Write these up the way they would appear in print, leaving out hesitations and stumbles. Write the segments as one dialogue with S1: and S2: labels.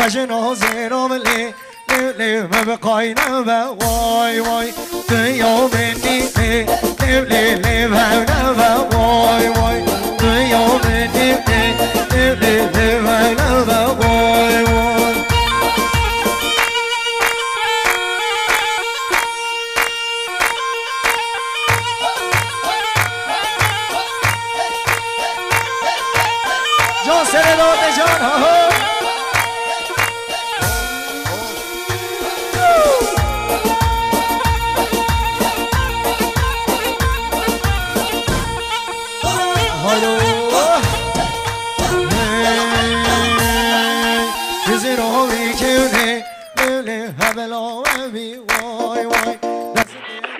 S1: بجنو زينو ملي لي ما بقاينا واي واي دنيا مني لي لي بهنا واي واي دنيا مني لي لي بهنا واي واي جان سرداد جان ها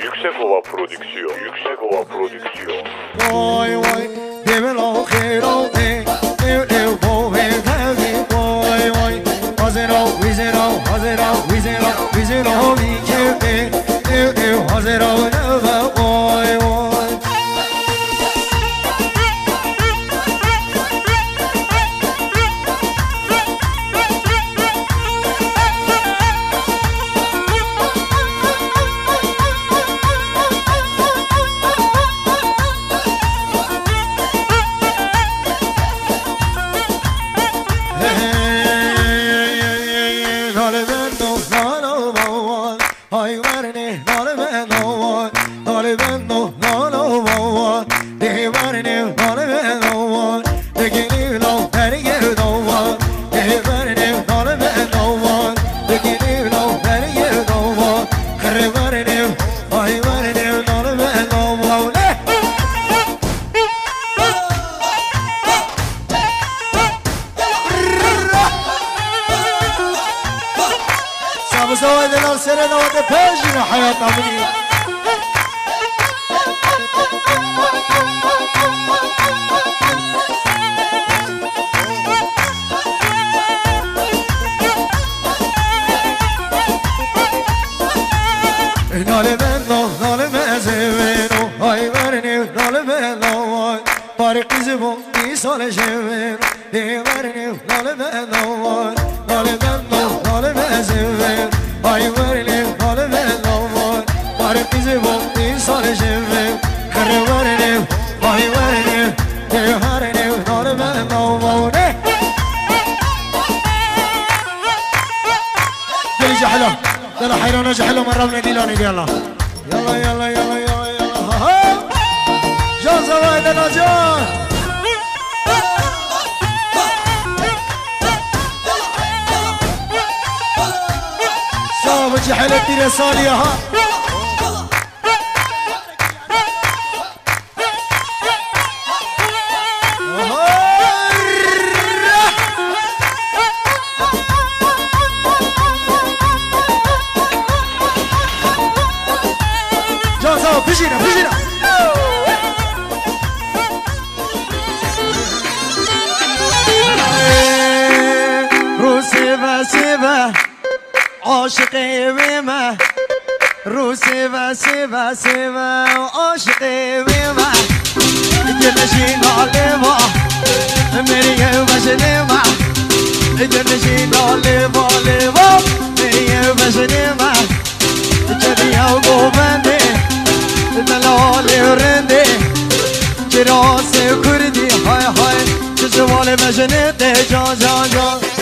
S2: Yüksekova Prodüksiyon. Yüksekova Prodüksiyon.
S1: Vay vay, devil o hero de, vay vay, hazero, wizero, we can't, hazero, never, vay vay. يلا حيران جحلو مرة ديلاني يلا يلا يلا يلا يلا يلا جان زوايد انا جان صاب جحلو تيري صالية ها بجينا بجينا روسي بسيبة عاشقي بما روسي بسيبة سيبة عاشقي بما جنشين عليما مريم بجنيما جنشين عليما ليما مريم بجنيما جنيا وقوبندي دلالي ورندي جراس كردي هاي هاي جوال مجنتي جان جان جان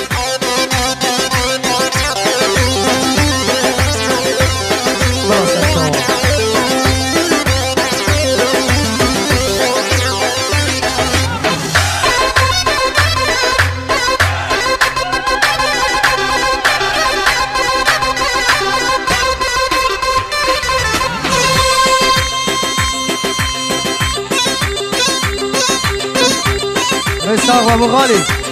S1: ريستاغ ابو غالي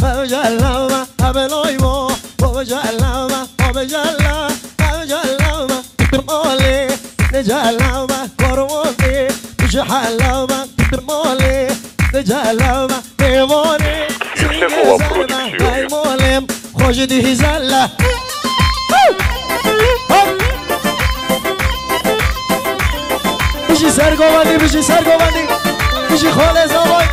S1: بجلما ابلويمو وبجلما وبجلما بجلما ترمولي نجلما كرموني بجحلما ترمولي نجلما بيموني
S2: Yüksekova Prodüksiyon.
S1: بيمولم خوجدي زله بيجي سرقواني بيجي سرقواني بيجي خالص آبای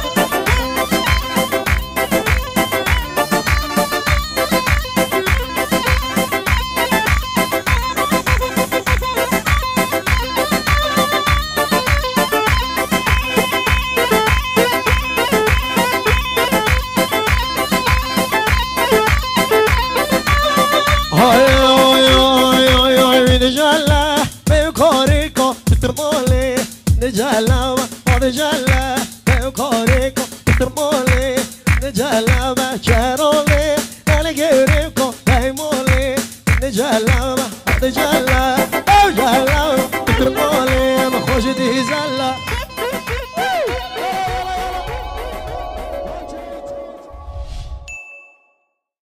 S1: نجلا